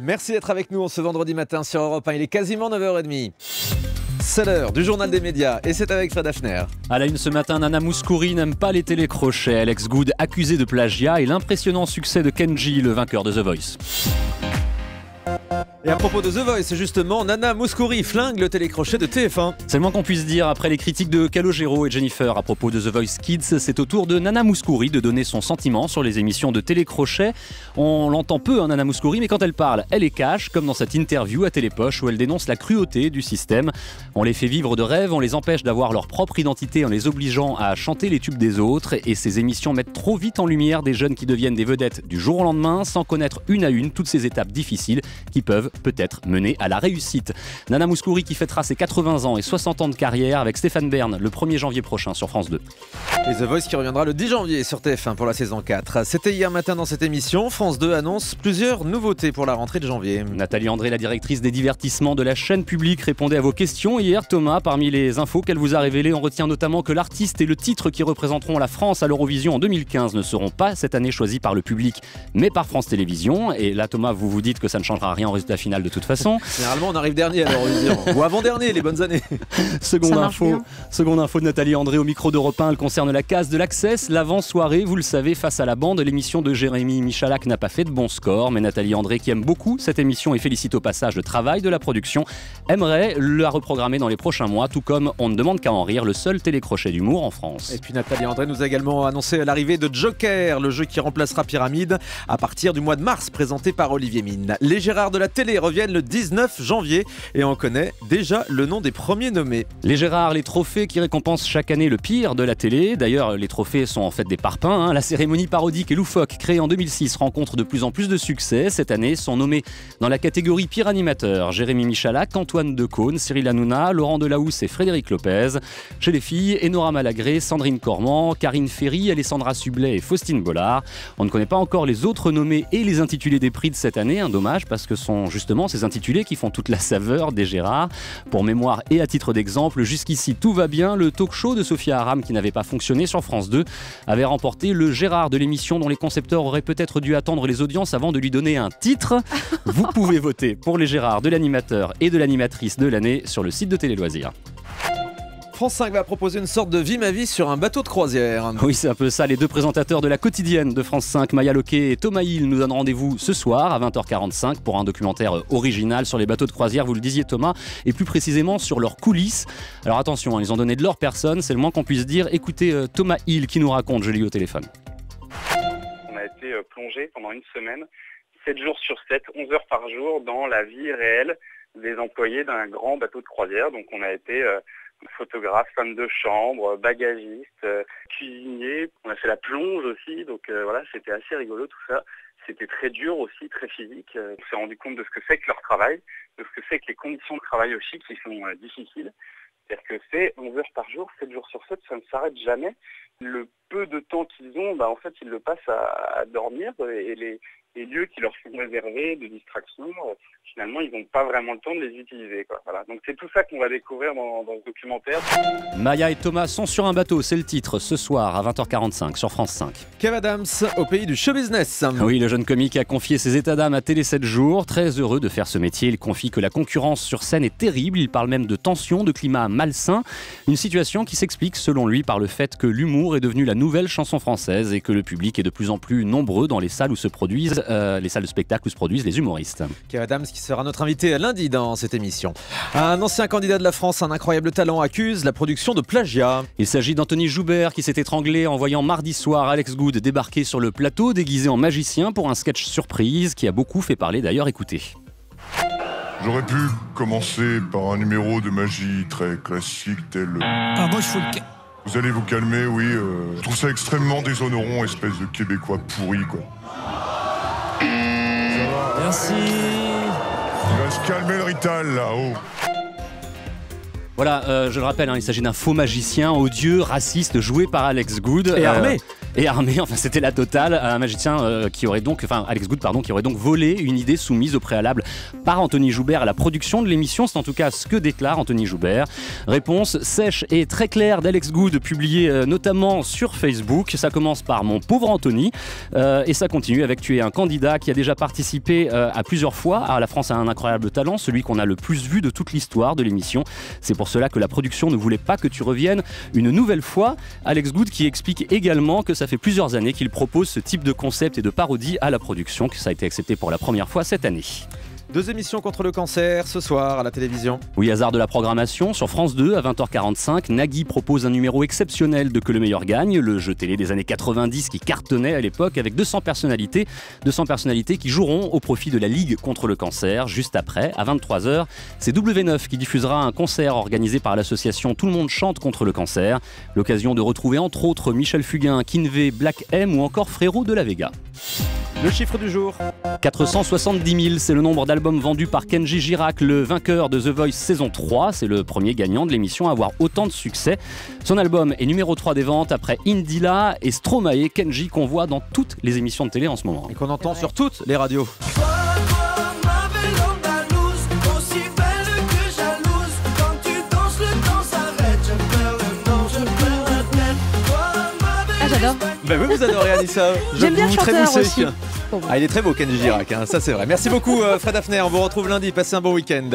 Merci d'être avec nous ce vendredi matin sur Europe 1. Il est quasiment 9h30. C'est l'heure du journal des médias et c'est avec Fred Hafner. À la une ce matin, Nana Mouskouri n'aime pas les télécrochets. Alex Good accusé de plagiat et l'impressionnant succès de Kenji, le vainqueur de The Voice. Et à propos de The Voice, justement, Nana Mouskouri flingue le télécrochet de TF1. C'est le moins qu'on puisse dire après les critiques de Calogero et Jennifer à propos de The Voice Kids. C'est au tour de Nana Mouskouri de donner son sentiment sur les émissions de télécrochet. On l'entend peu, Nana Mouskouri, mais quand elle parle, elle est cash, comme dans cette interview à Télépoche où elle dénonce la cruauté du système. On les fait vivre de rêves, on les empêche d'avoir leur propre identité en les obligeant à chanter les tubes des autres. Et ces émissions mettent trop vite en lumière des jeunes qui deviennent des vedettes du jour au lendemain sans connaître une à une toutes ces étapes difficiles qui peuvent peut-être mener à la réussite. Nana Mouskouri qui fêtera ses 80 ans et 60 ans de carrière avec Stéphane Bern le 1er janvier prochain sur France 2. Et The Voice qui reviendra le 10 janvier sur TF1 pour la saison 4. C'était hier matin dans cette émission. France 2 annonce plusieurs nouveautés pour la rentrée de janvier. Nathalie André, la directrice des divertissements de la chaîne publique, répondait à vos questions hier. Thomas, parmi les infos qu'elle vous a révélées, on retient notamment que l'artiste et le titre qui représenteront la France à l'Eurovision en 2015 ne seront pas cette année choisis par le public, mais par France Télévisions. Et là, Thomas, vous vous dites que ça ne changera rien au résultat final de toute façon. Généralement, on arrive dernier à l'Eurovision. Ou avant-dernier, les bonnes années. Seconde info de Nathalie André au micro d'Europe 1, elle concerne la case de l'Access. L'avant-soirée, vous le savez, face à la bande, l'émission de Jérémy Michalak n'a pas fait de bon score. Mais Nathalie André, qui aime beaucoup cette émission et félicite au passage le travail de la production, aimerait la reprogrammer dans les prochains mois, tout comme On ne demande qu'à en rire, le seul télécrochet d'humour en France. Et puis Nathalie André nous a également annoncé l'arrivée de Joker, le jeu qui remplacera Pyramide à partir du mois de mars, présenté par Olivier Mine. Les Gérards de la télé reviennent le 19 janvier et on connaît déjà le nom des premiers nommés. Les Gérards, les trophées qui récompensent chaque année le pire de la télé. D'ailleurs, les trophées sont en fait des parpaings. La cérémonie parodique et loufoque créée en 2006 rencontre de plus en plus de succès. Cette année sont nommés dans la catégorie pire animateur Jérémy Michalak, Antoine Decaune, Cyril Hanouna, Laurent Delahousse et Frédéric Lopez. Chez les filles, Enora Malagré, Sandrine Cormand, Karine Ferry, Alessandra Sublet et Faustine Bollard. On ne connaît pas encore les autres nommés et les intitulés des prix de cette année. Dommage parce que ce sont justement ces intitulés qui font toute la saveur des Gérards. Pour mémoire et à titre d'exemple, jusqu'ici tout va bien, le talk show de Sophia Aram qui n'avait pas fonctionné sur France 2 avait remporté le Gérard de l'émission dont les concepteurs auraient peut-être dû attendre les audiences avant de lui donner un titre. Vous pouvez voter pour les Gérards de l'animateur et de l'animatrice de l'année sur le site de Télé Loisirs. France 5 va proposer une sorte de vie ma vie sur un bateau de croisière. Oui, c'est un peu ça. Les deux présentateurs de la quotidienne de France 5, Maya Loquet et Thomas Hill, nous donnent rendez-vous ce soir à 20h45 pour un documentaire original sur les bateaux de croisière, vous le disiez Thomas, et plus précisément sur leurs coulisses. Alors attention, ils ont donné de leur personne, c'est le moins qu'on puisse dire. Écoutez Thomas Hill qui nous raconte, je l'ai eu au téléphone. On a été plongé pendant une semaine, 7 jours sur 7, 11 heures par jour, dans la vie réelle des employés d'un grand bateau de croisière. Donc on a été photographe, femme de chambre, bagagiste, cuisinier. On a fait la plonge aussi, donc voilà, c'était assez rigolo tout ça. C'était très dur aussi, très physique. On s'est rendu compte de ce que c'est que leur travail, de ce que c'est que les conditions de travail aussi qui sont difficiles. C'est-à-dire que c'est 11 heures par jour, 7 jours sur 7, ça ne s'arrête jamais. Le peu de temps qu'ils ont, en fait, ils le passent à dormir et les lieux qui leur sont réservés de distraction, finalement, ils n'ont pas vraiment le temps de les utiliser, quoi. Voilà. Donc c'est tout ça qu'on va découvrir dans ce documentaire. Maya et Thomas sont sur un bateau, c'est le titre, ce soir à 20h45 sur France 5. Kev Adams au pays du show business. Oui, le jeune comique a confié ses états d'âme à Télé 7 jours. Très heureux de faire ce métier, il confie que la concurrence sur scène est terrible. Il parle même de tension, de climat malsain. Une situation qui s'explique selon lui par le fait que l'humour est devenu la nouvelle chanson française et que le public est de plus en plus nombreux dans les salles où se produisent les salles de spectacle où se produisent les humoristes. Kev Adams qui sera notre invité lundi dans cette émission. Un ancien candidat de la France, un incroyable talent, accuse la production de plagiat. Il s'agit d'Anthony Joubert qui s'est étranglé en voyant mardi soir Alex Good débarquer sur le plateau déguisé en magicien pour un sketch surprise qui a beaucoup fait parler d'ailleurs. Écoutez. J'aurais pu commencer par un numéro de magie très classique tel... Ah, moi, je faut le... Vous allez vous calmer, oui. Je trouve ça extrêmement déshonorant, espèce de Québécois pourri, quoi. Merci. Il va se calmer le rital, là-haut. Voilà, je le rappelle, il s'agit d'un faux magicien odieux, raciste, joué par Alex Good. Et armé. et armé, enfin c'était la totale, un magicien Alex Good qui aurait donc volé une idée soumise au préalable par Anthony Joubert à la production de l'émission. C'est en tout cas ce que déclare Anthony Joubert. Réponse sèche et très claire d'Alex Good, publiée notamment sur Facebook. Ça commence par mon pauvre Anthony et ça continue avec tu es un candidat qui a déjà participé à plusieurs fois à La France a un incroyable talent, celui qu'on a le plus vu de toute l'histoire de l'émission. C'est pour cela que la production ne voulait pas que tu reviennes une nouvelle fois. Alex Good qui explique également que ça fait plusieurs années qu'il propose ce type de concept et de parodie à la production, que ça a été accepté pour la première fois cette année. 2 émissions contre le cancer ce soir à la télévision. Oui, hasard de la programmation. Sur France 2, à 20h45, Nagui propose un numéro exceptionnel de Que le meilleur gagne, le jeu télé des années 90 qui cartonnait à l'époque avec 200 personnalités qui joueront au profit de la Ligue contre le cancer. Juste après, à 23h, c'est W9 qui diffusera un concert organisé par l'association Tout le monde chante contre le cancer. L'occasion de retrouver entre autres Michel Fugain, Kinvey, Black M ou encore Frérot de la Vega. Le chiffre du jour 470 000, c'est le nombre d'albums vendus par Kenji Girac, le vainqueur de The Voice saison 3. C'est le premier gagnant de l'émission à avoir autant de succès. Son album est numéro 3 des ventes après Indila et Stromae. Kenji qu'on voit dans toutes les émissions de télé en ce moment. Et qu'on entend sur toutes les radios. J'adore. Ben oui, vous adorez Anissa. J'aime bien le chanteur aussi. Ah, il est très beau Kenji Girac, hein, ça c'est vrai. Merci beaucoup Fred Hafner, on vous retrouve lundi, passez un bon week-end.